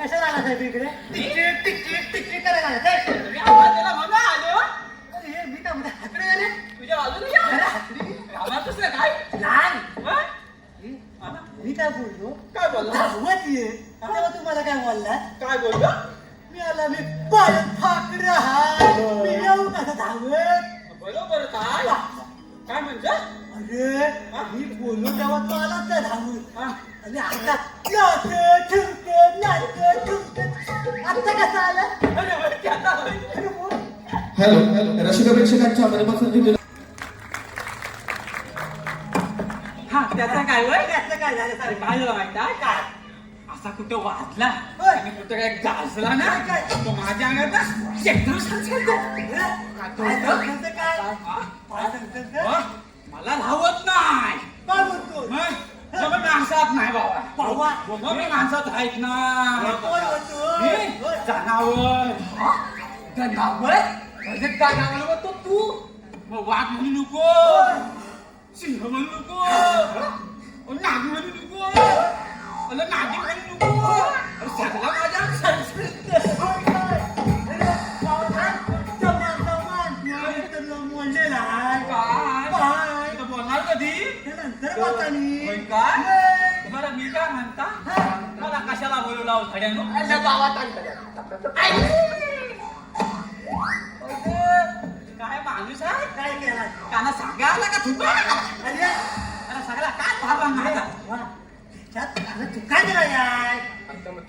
कशाला आला साहेब इकडे तिकीट तिकीट तिकीट करायला आला साहेब. मी आवाज दिला म्हणून आलो. अरे मी काय म्हणतो हाकडे गेले तुझ्या बाजूने या. अरे हाकडी आवाज कसं काय? लहान हं? मी काय बोललो काय बोलला? धावत ये तेव्हा तुम्हाला काय बोलला काय बोललो? मी आला मी पाय फाकडे हाय मी येऊ कसं धावत बरोबर काय? काय म्हणतो? अरे मी बोललो तेव्हा तो आलाच नाही धावत हा. आणि आता नाच ठुमके नाच ठुमके आता कसं आलं अरे बरं, ते आता होईल. अरे बोल हॅलो रसिक प्रेक्षकांच्या मनापासून दिलेलं हा, त्याचं काय वय? त्याचं काय झालं अरे साहेब काय झालं माहिती आहे? काय असा कुठं वाजला होय. आणि कुठं काय गाजला ना काय? तो माझ्या अंगात ना शेकडो सांगतो. काय सांगतं काय हा? काय सांगतं वा, मला धावत नाही. काय बोलतो मग जवळ माणसात नाही बाबा. बाबा. मग मी माणसात आहेत ना. कोण म्हणतो मी जनावर. जनावर? म्हणजे काय जनावर म्हणतो तू? मग वाघ म्हणू नको, सिंह म्हणू नको, नाग म्हणू नको, अरे नागी म्हणू नको. अरे सगळा माझ्या संस्कृत. काय? इथं बोलणार कधी? होय काय? बरं मी काय म्हणता? मला कशाला बोलू लावू खड्यानो? काय माणूस आहे? काय केला काना सांगायला का तुझा? अरे अरे सगळा काय भाबा माझा? वा त्यात अरे तू काय केला यार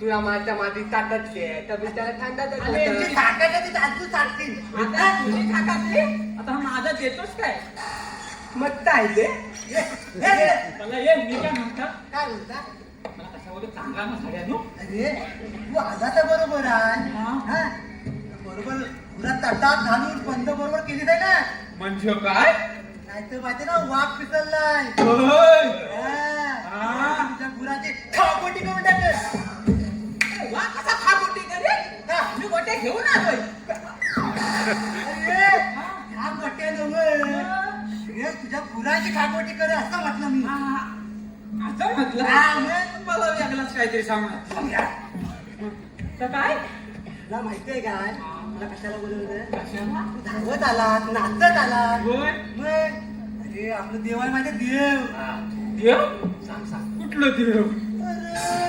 तुला माझ्या माझी ताकद घे तर मी त्याला आणि थंडाच यांची ताकद ती आजू चालतील आता तुझी काकातली? आता हा माझा देतोस काय? मस्त आहे ते मला ये मी काय म्हणता? काय बोलता मला कशावर चांगला ना खड्यानो? अरे तू आला तर बरोबर आहे हा बरोबर पुरा तटात घालून बंद बरोबर केली नाही ना म्हणजे काय? नाही तर माहिती ना वाघ पिसललाय होय. हा. तुझ्या गुराची खापोटी करून टाकत वा कसा खा गोटी करे? मी गोटे घेऊन आलोय. अरे ह्या मोठ्या तुझ्या गुराची खापोटी करे असं म्हटलं मी हा, असं म्हटलं? हा, मग? मला वेगळंच काहीतरी सांगणार. तर काय? तुला माहितीये काय तुला कशाला बोलवलं कशाला? तू धावत आला नाचत आला होय. मग अरे आपलं देव आहे माहिती देव देव? सांग सांग कुठलं देव?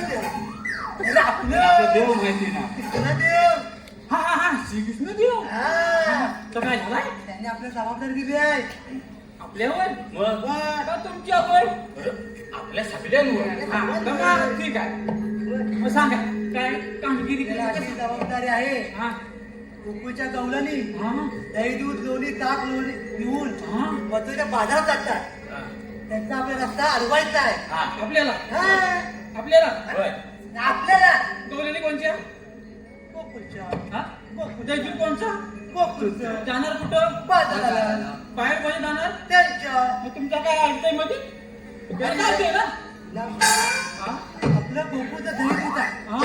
अरे आपलं आपलं देव माहिती ना. तुला देव हा हा हा श्रीकृष्ण देव. हा. तर काय झालाय? त्यांनी आपल्याला जबाबदारी दिली आहे आपल्यावर? मग का तुमच्यावर? आपल्या सगळ्यांवर हा, तर मग ठीक आहे. मग सांगा काय कामगिरी केली त्याला अशी कसं? जबाबदारी आहे हा गोकुळच्या गवळणी हा दही दूध लोणी ताक लोणी देऊन हा. मथुरेच्या बाजारात जातात त्यांचा आपला रस्ता अडवायचा आहे आपल्याला हा. आपल्याला आपल्याला गवलेली कोणच्या? गोकुळच्या हा? उदयपूर कोणचा? गोकुळचं जाणार कुठं? बाजाराला बाहेर कोणी जाणार? त्यांच्या मग तुमचा काय अडचण मध्ये? काय ते ना? हा? आपलं गोकुळचं दही दूध आहे हा?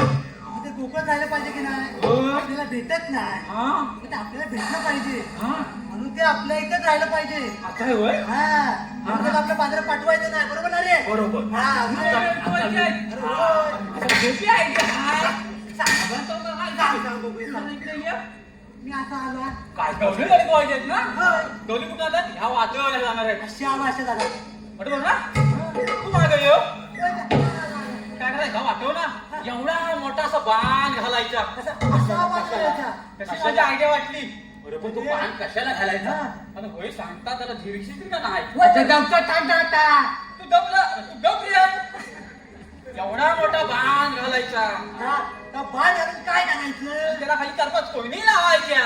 मग ते गोकुळ जायला पाहिजे की नाही हो. आपल्याला भेटत नाही हा? मग ते आपल्याला भेटलं पाहिजे हा? म्हणून ते आपल्या इथंच राहिलं पाहिजे आता हे होय? हा म्हणून त्याला आपल्या बाजारात पाठवायचं नाही बरोबर ना रे बरोबर हा मग. कोणची आहे? अरे होय. आता झोपी आहे का? हाय. सांग. तो मग काय सांग, सांग? सांग बघूया, सांग. इकडे ये. मी असा आला काय गवली गाडी पोहायचे आहेत ना? होय. गवली कुठं आल्या? ह्या वाटेवर जाणार आहे. अशा भाषा झाला बरोबर ना? तू मागं ये. काय करायचं? ह्या वाटेवर ना एवढा मोठा असा बाण घालायचा. असा आवाज करायचा. कशाची आयडिया वाटली? बरोबर तू पान कशाला घालायचा आता होय सांगता त्याला धीरक्षित का नाही? आता गमचा तांडा आता तू गप रे. एवढा मोठा बाण घालायचा. हा, त्या बाण घालून काय करायचं त्याला खाली तरपात कोयनी लावायच्या.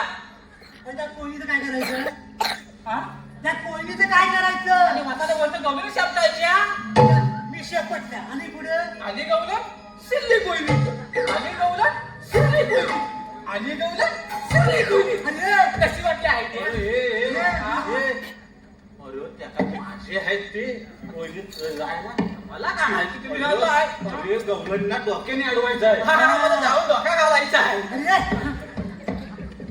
आणि त्या कोयनीचं काय करायचं हा? त्या कोयनीचं काय आणि करायचं म्हाताऱ्या वरती गवली शापटायच्या. मी शेपटल्या आणि पुढे आली गवलं सिल्ली कोयनी. आली गवलं सिल्ली कोयनी. आली गवलं सिल्ली कोयनी. अरे कशी वाटली आयडिया? अरे त्याला माझे आहेत ते कोयनीत जायला मला काय माहिती तुम्ही घालतो आहे? अरे गवळणीला डोक्याने अडवायचं आहे हा, मला जाऊन धोका घालायचा आहे. अरे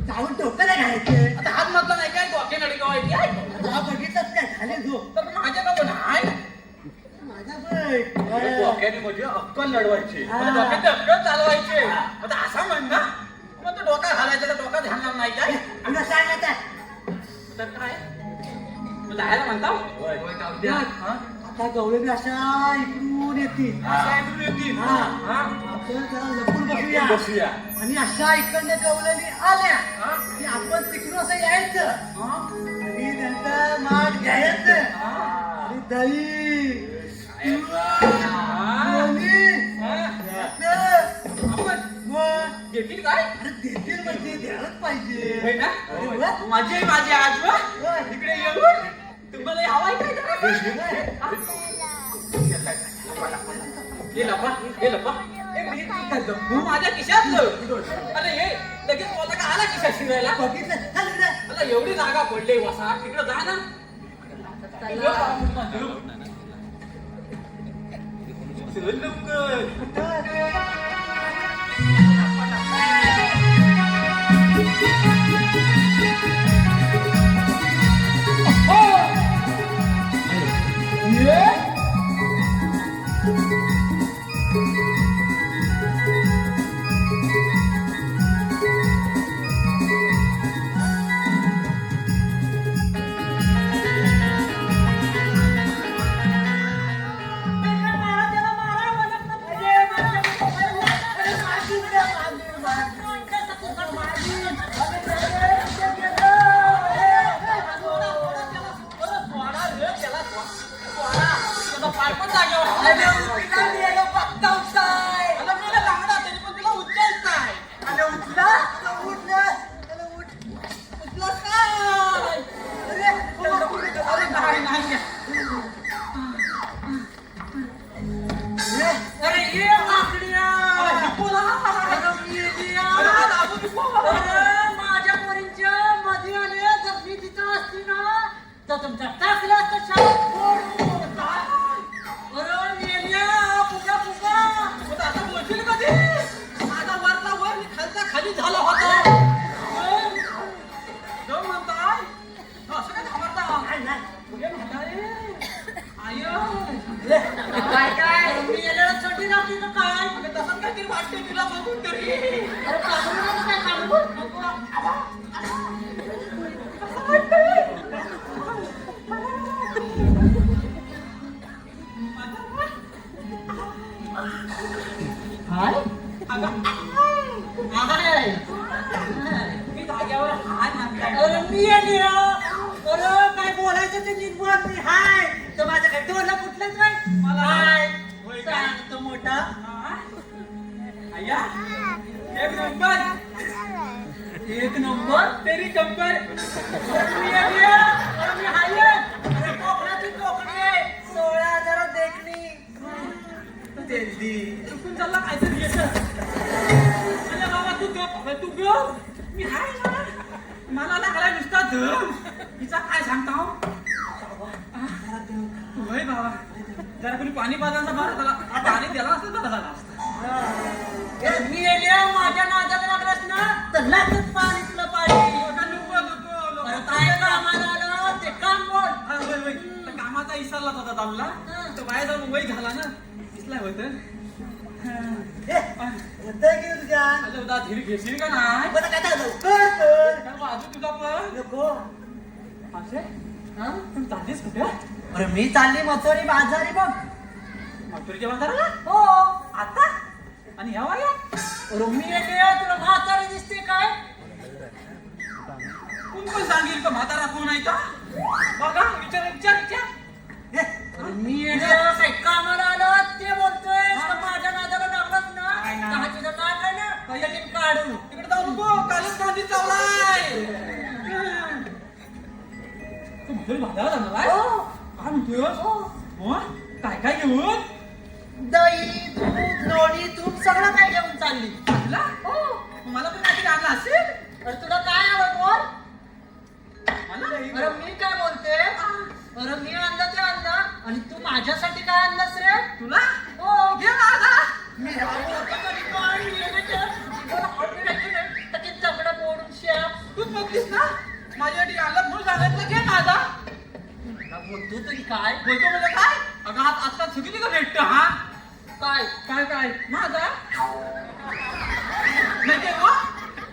जाऊन डोकं नाही घालायचं आता हात म्हटलं नाही काय डोके नडी गवायची आहे. तुला बघितलंच काय झाले झोप तर माझ्या नको नाही. माझा बैठ. डोक्याने म्हणजे अक्कल लढवायची. हा. डोक्यात अक्कल चालवायचे. आता असा म्हण ना, मग तो डोका घालायचा तर डोका घालणार नाही काय? तुला सांगत आहे. तर काय? मग जायला म्हणता? होय. जाऊ द्या. हा? आता गवळणी अशा इकडून येतील. अशा इकडून येतील. हा. हा? आपण जरा लपून बसूया. बसूया. आणि अशा इकडनं गवळणी आल्या हा? की आपण तिकडून असं यायचं हा? आणि त्यांचा माठ घ्यायचं हा? आणि दही हा? लोणी हा? घ्यायचं. आपण मग देतील काय? अरे देतील म्हणजे द्यायलाच पाहिजे. होय ना? अरे वा. माझी आजोबा होय. इकडे येऊन तुम्हाला हवाय काय जरा? हे लपा, हे लपा. तू माझ्या खिशातलं. अरे हे लगेच बोलला का आला खिशात शिरायला? बघितलं चल इकडे. मला एवढी जागा पडली वसा तिकडे जा ना. चल लवकर. माझ्या पोरींच्या मध्ये आले जर मी तिथं असती ना तर तुमचा टाकला असता शाळेत फोडून. अरे मेल्या, पुगा पुगा. आता बोलशील कधी? माझा वरचा वर मी खालचा खाली झाला होता. जाऊ म्हणताय? असं काय घाबरता? हे म्हातारे. आय. काय मेल्याला चटी लागली का काय? अगं तसंच काहीतरी वाटते तुला बघून तरी. अरे काढून नका काय काढून? काय मी जाग्यावर हाय मानलाय. अरे मी आली हो. अरे काय बोलायचं ते नीट बोल. मी हाय तर माझ्याकडे डोलं कुठलंच नाही. मला हाय होय का? सांगतो मोठा. हा? आया, एक नंबर. एक नंबर. तेरी कंपर. मी आली हो. अरे मी हाय हो. अरे कोकणातली कोकणी आहे. 16,000 देखणी. चुकून चालला काहीतरी येतं. अरे बाबा तू गप. मी हाय ना. मला लागला नुसता धम. हिचा काय सांगता हो? होय बाबा. जरा कोणी पाणी पाजायला बरं त्याला पाणी द्यायला असतं तर झालं असतं. मी आली हो. माझ्या नादाला लागलास ना तर लागत पाणी तुला पाणी. नको. अरे काय कामाला आलं ते काम बोल. हा, होय. त्या कामाचा इसारला होता चालला. तो बाहेर जाऊन वय झाला ना. दिसला होतं. होतंय की तुझ्या अरे उदा धीर घेशील का नाही? बरं काय झालं कर काय बाजू तुझा पण नको. असे तू चाललीस कुठे? अरे मी चालली मथोरी बाजारी बघ. मथुरीच्या बाजाराला? हो. आता? आणि ह्या वाया? अरे मी आली हो. तुला म्हातारी दिसते काय? कोण सांगेल का म्हातारा कोण आहे का? बघा विचार. अरे मी आली हो. काय कामाला आलं ते बोलतोय. तर माझ्या नादाला लागलास काय ना ना? दहाची तर काय काय ना कटिंग काढून. तिकडे जाऊ नको. कालच गांधी चावलाय. तू मथुरी बाजारात जाणार आहे? हो. काय म्हणतोस? हो. मग? काय घेऊन? दही दूध लोणी तूप सगळं काय घेऊन चालली. तुला? हो. मला पण काहीतरी आणलं असेल? अरे तुला काय हवं बोल. मला? अरे मी काय बोलते. अरे मी आणलं ते आणलं आणि तू माझ्यासाठी काय आणलंस रे. तुला? हो. घे माझा. मी दगड मोडून शेप. तूच बघलीस ना? माझ्यासाठी आणलं म्हणून सांगितलं घे माझा. बोलतो तरी काय. बोलतो म्हणजे काय? अगं हात आजकाल चुकीची काय काय माझा नाही तेव्हा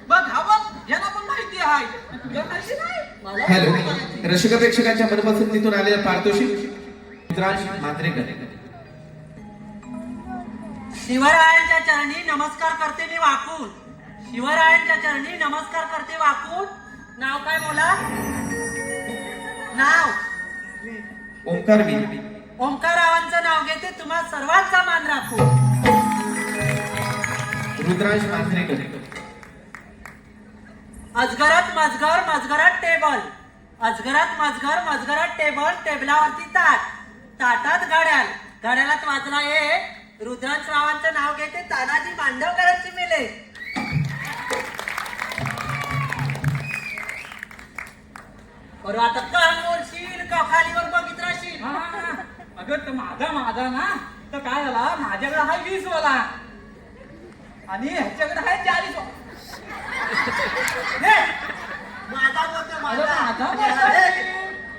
बघ हा बघ याला पण माहिती आहे तुला माहिती नाही मला हॅलो माहिती. रसिका प्रेक्षकांच्या मनपसंतीतून आलेला पारितोषिक रुद्रांश मांजरेकर. शिवरायांच्या चरणी नमस्कार करते मी वाकून. शिवरायांच्या चरणी नमस्कार करते वाकून. नाव काय बोला? नाव ओंकार मी ओंकाररावांचं नाव घेते. तुम्हा सर्वांचा मान राखू. रुद्रांश मांजरेकर. अजगरात मजगर मजगरात टेबल. अजगरात मजगर मजगरात टेबल. टेबलावरती ताट. ताटात घड्याळ. घड्याळात वाजला एक. रुद्रांश रावांचं नाव घेते. तानाजी मांडवकरांची मिले. बरं आता काम बोलशील का खालीवर बघित राहशील? अगं तर माझा ना तर काय झाला माझ्याकडे आहे 20 वाला आणि ह्याच्याकडे आहे 40 वाला. माझा बोलतो अगं, माझा. माझा बोलतोय.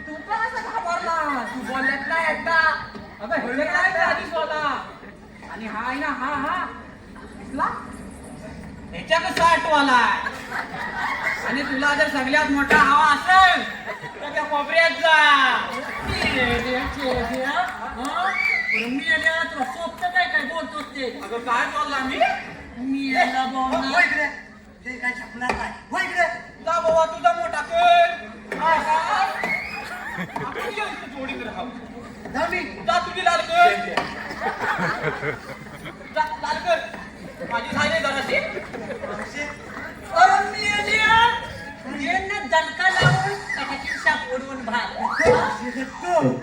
तू का असं घाबरला तू बोलत नाही एकदा अगं ह्याच्याकडे आहे 40 वाला आणि हा आहे ना हा दिसला ह्याच्याकडे 60 वाला आहे. आणि तुला जर सगळ्यात मोठा हवा असेल तर त्या कोपऱ्यात जा. मी आल्या तुला सोपत काय काय बोलतोस ते. अगं काय बोलला मी याला बोलणार. हो इकडे ते काय छपणार नाही हो इकडे जा बाबा तुझा मोठा कर हा काय आपण येऊ इथं जोडीत राहू. जा मी जा तुझी लाल कर जा लाल कर माझी झाली जराशी अरे मी आल्या. यांना दणका लावून त्याची शाप उडवून भाग.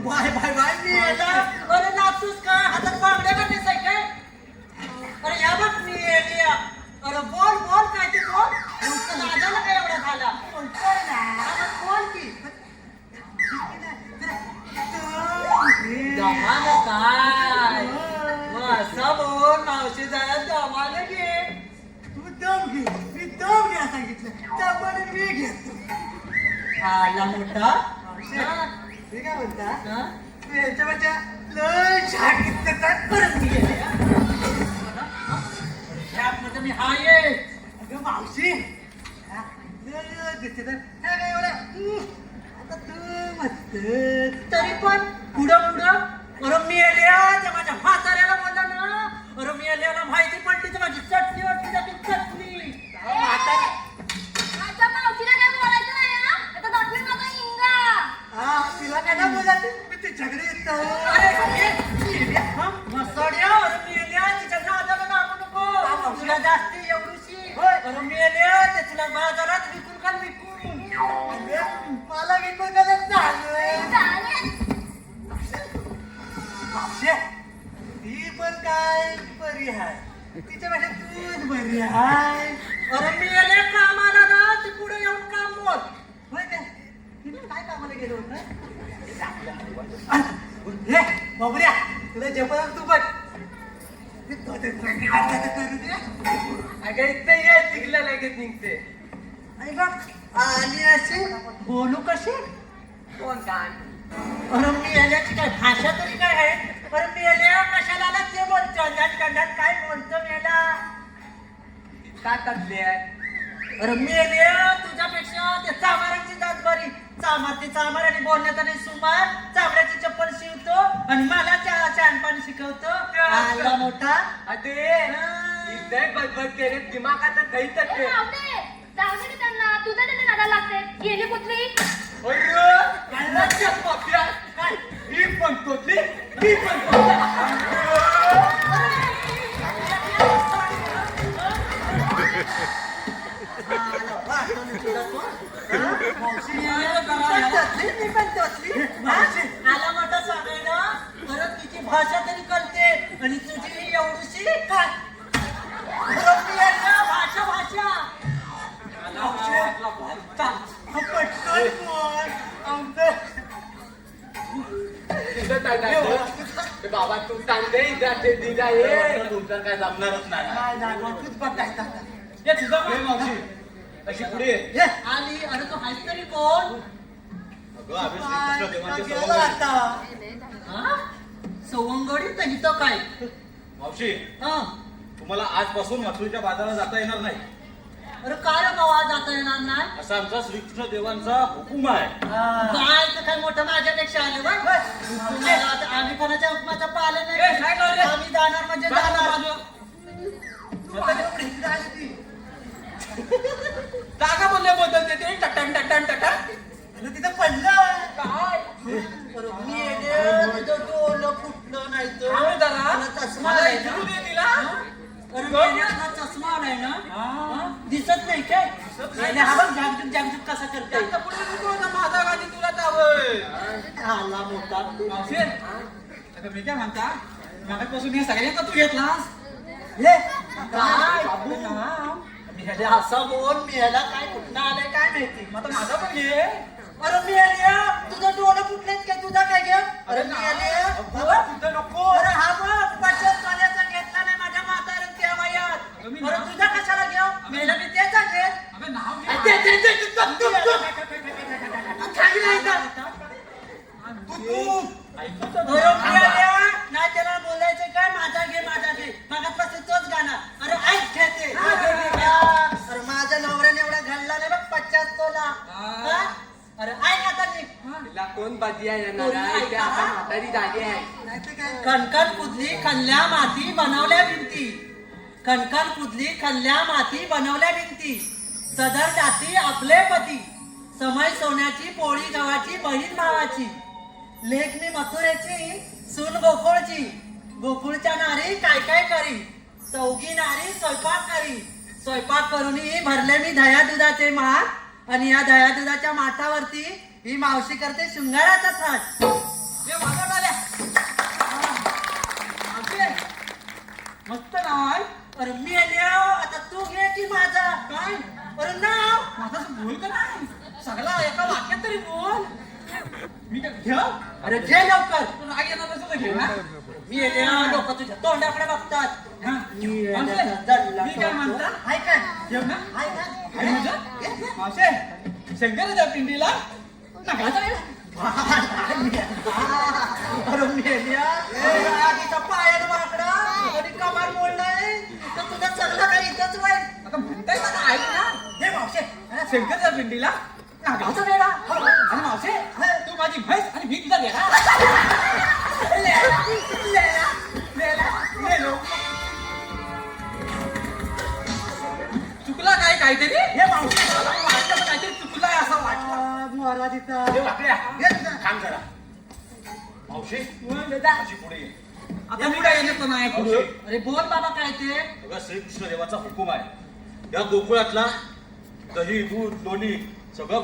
बाय बाय बाय मी याला अरे नाचूस का? हातात बांगड्या करतेस आहे काय? अरे या बघ मी आल्या. अरे बोल बोल काय ते बोल. नुसतं लाजायला काय एवढा झाला? बोलतोय ना अरे बोल की. तुम्ही दमानं काय? मग असं बोल मावशी जरा दमानं घे. तू दम घे मी दम घ्या सांगितलं त्यामुळे मी घेतो आला मोठा. हा? मी काय म्हणता हा? तू याच्यापेक्षा लय छान घेतलं तर परत मी गेले, हा? ह्यामध्ये मी हाय आहे. अगं मावशी हा, लय दिसते तर काय एवढं आता तू मस्त तरी पण पुढं पुढं अरे मी आल्या माझ्या म्हाताऱ्याला बोलला ना. अरे मी आल्याला माहिती पडली तर माझी चटणी वाटली त्याची चटणी. आता मावशीला काय बोलायचं नाही हा? आता दाखवीन माझा हिंगा. हा तिला काय ना बोलत मी तिच्याकडे येतो मसाड्या अरे मी आल्या तिच्या नादाला लागू नको. तुला जास्ती एवढीशी. होय. अरे मी आल्या ते तुला बाजारात विकून का विकून. अगं, मला विकून कसं झालं चालेल. मावशे ती पण काय बरी आहे तिच्यापेक्षा तूच बरी आहे अरे मी आल्या कामाला ना ती पुढे येऊन काम बोल. होय काय तिने काय कामाला गेलो होतं हे बाबऱ्या तुला जबरदस्त तू बघ मी करू दे अगं इथं ये तिकडल्या लगेच निघते आणि बघ आली असे बोलू कशी? कोण काय अरे मी याल्याची काय भाषा तरी काय आहे? अरे मी याल्या कशाला आला ते बोलतो. गंडात काय बोलतो मी याला? काय करते अरे मी याल्या तुझ्यापेक्षा ते चामारांची जात बरी. चामार ती चामार आणि बोलण्यात आणि सुमार चामड्याची चप्पल शिवतो आणि मला शहाणपण शिकवतो. आला मोठा. अरे इथं बदबद केले दिमागात काही तर ए, रावते. जाऊ दे की त्यांना. तुझं त्याच्या नादाला लागते. गेली कुठली? ही पण तोतली ही पण तोतली मी पण तोचली. आला मोठा सांगायला परत तिची भाषा तरी कळते आणि तुझी ही एवढीशी काय? भाषा भाषा पटकन बोल आमचं बाबा तू सांगते जाते दिदा ये तुमचं काय जमणारच नाही काय जागा तूच बघायचा ये तुझं हे मावशी अशी पुढे ये. आली. अरे तू हायस तरी कोण? अगं आम्ही श्रीकृष्ण देवांचे गेला सवंगडी. आता हा? सवंगडी तर इथं काय? मावशी हा. तुम्हाला आजपासून मथुरेच्या बाजारात जाता येणार नाही अरे काय रे बाबा जाता येणार नाही? असा आमचा श्रीकृष्ण देवांचा हुकूम आहे. काय तर काय मोठं माझ्यापेक्षा आलं बघ. आता आम्ही कोणाच्या हुकमाचं पालन ए, नाही काय लावले? आम्ही जाणार म्हणजे जाणार. जागा बोलले बदलते ते टटन टटन टटन. अरे तिथं पडलं काय अरे मी येडे, तुझं डोलं फुटलं नाही तर. थांब जरा. तुला चष्मा मला आलाय इकडून ना? ये तिला. अरे मेल्याला चष्मा आलाय ना? हा? दिसत नाही काय? मेल्या हा बघ जागजूक जागजूक कसा करतोय. जास्त पुढे नको ना, माझा गाडी तुला चावल. आला मोठा. मावशी, आता मी काय म्हणता मागापासून हे सगळ्यांचा तू घेतलास. हे, काय? मी ह्याला असा बोल, मी ह्याला काय कुठनं आलंय काय माहिती. मग आता माझा पण घे. अरे मी आले, तुझं डोळं फुटलेत काय? तुझा काय घे? अरे मी आले. बाबा, तुझं नको. अरे हा बघ, बचत वाल्याचा घेतला नाही माझ्या म्हाताऱ्यानं त्या वयात. अगं मी अरे नाव- तुझा कशाला घेऊ? मेला मी त्याचा घे. अबे नाव घे. खाली नाही का? ऐकतो तर अरे मी आले, नाही त्याला बोलायचं काय? माझा घे, माझा घे. मागापासून तोच गाणं. अरे ऐक घेते. अरे माझ्या नवऱ्याने एवढा घडला नाही बघ 50 तोला. हा? अरे ऐक आता नीट. तिला कोण बदिया येणार कोणी आहे? ऐका, त्या हा? म्हातारी झाली आहे. कणकण कुदली खणल्या माती बनवल्या भिंती. कणकण कुदली खणल्या माती बनवल्या भिंती. सदर जाती आपले पती. समय सोन्याची पोळी गव्हाची बहीण भावाची. लेख मी मथुरेची सून गोकुळची. गोकुळच्या नारी काय काय करी. चौघी नारी स्वयंपाक करी. स्वयंपाक करूनही भरले मी दह्या दुधाचे माठ. आणि या दह्या दुधाच्या माठावरती ही मावशी करते शृंगाराचा थाट. हे माझा गाड्या. मावशी, मस्त नाव आहे. अरे मी आले, आता तू घे की माझा काय अरे नाव. माझा बोल का नाही सगळा एका वाक्यात तरी बोल. मी काय घ्या. अरे घे लवकर. तू राग येणार नसेल तर घे ना. मी आले, लोक तुझ्या तोंडाकडे बघतात. हा. मी मावशी, जल्ला मी काय म्हणता हाय काय घेऊ ना. हाय ना आहे माझं? मावशी, शंकराच्या पिंडीला नगाचा आहे. अरे मी आले, आधीचा पायानं वाकडा आणि कमाल मोडलाय तर तुझा सगळं काही इथंच वाय. आता म्हणताय ना आई ना हे मावशे शंकरच्या पिंडीला नागाचा वेळा. आणि मावशी, तू माझी म्हैस आणि मी तुझा वेळा. चुकला काय काहीतरी. हे मावशे मला वाटलं काहीतरी चुकलाय असं वाटलं. मोरा तिथं. हे वाकड्या हे तुझं. थांब जरा. मावशी दादा. माझी पुढे ये. आता मी काय येतो नाही पुढे. अरे बोल बाबा काय ते. बघा श्रीकृष्ण देवाचा हुकूम आहे. या गोकुळातला दही दूध लोणी सगळं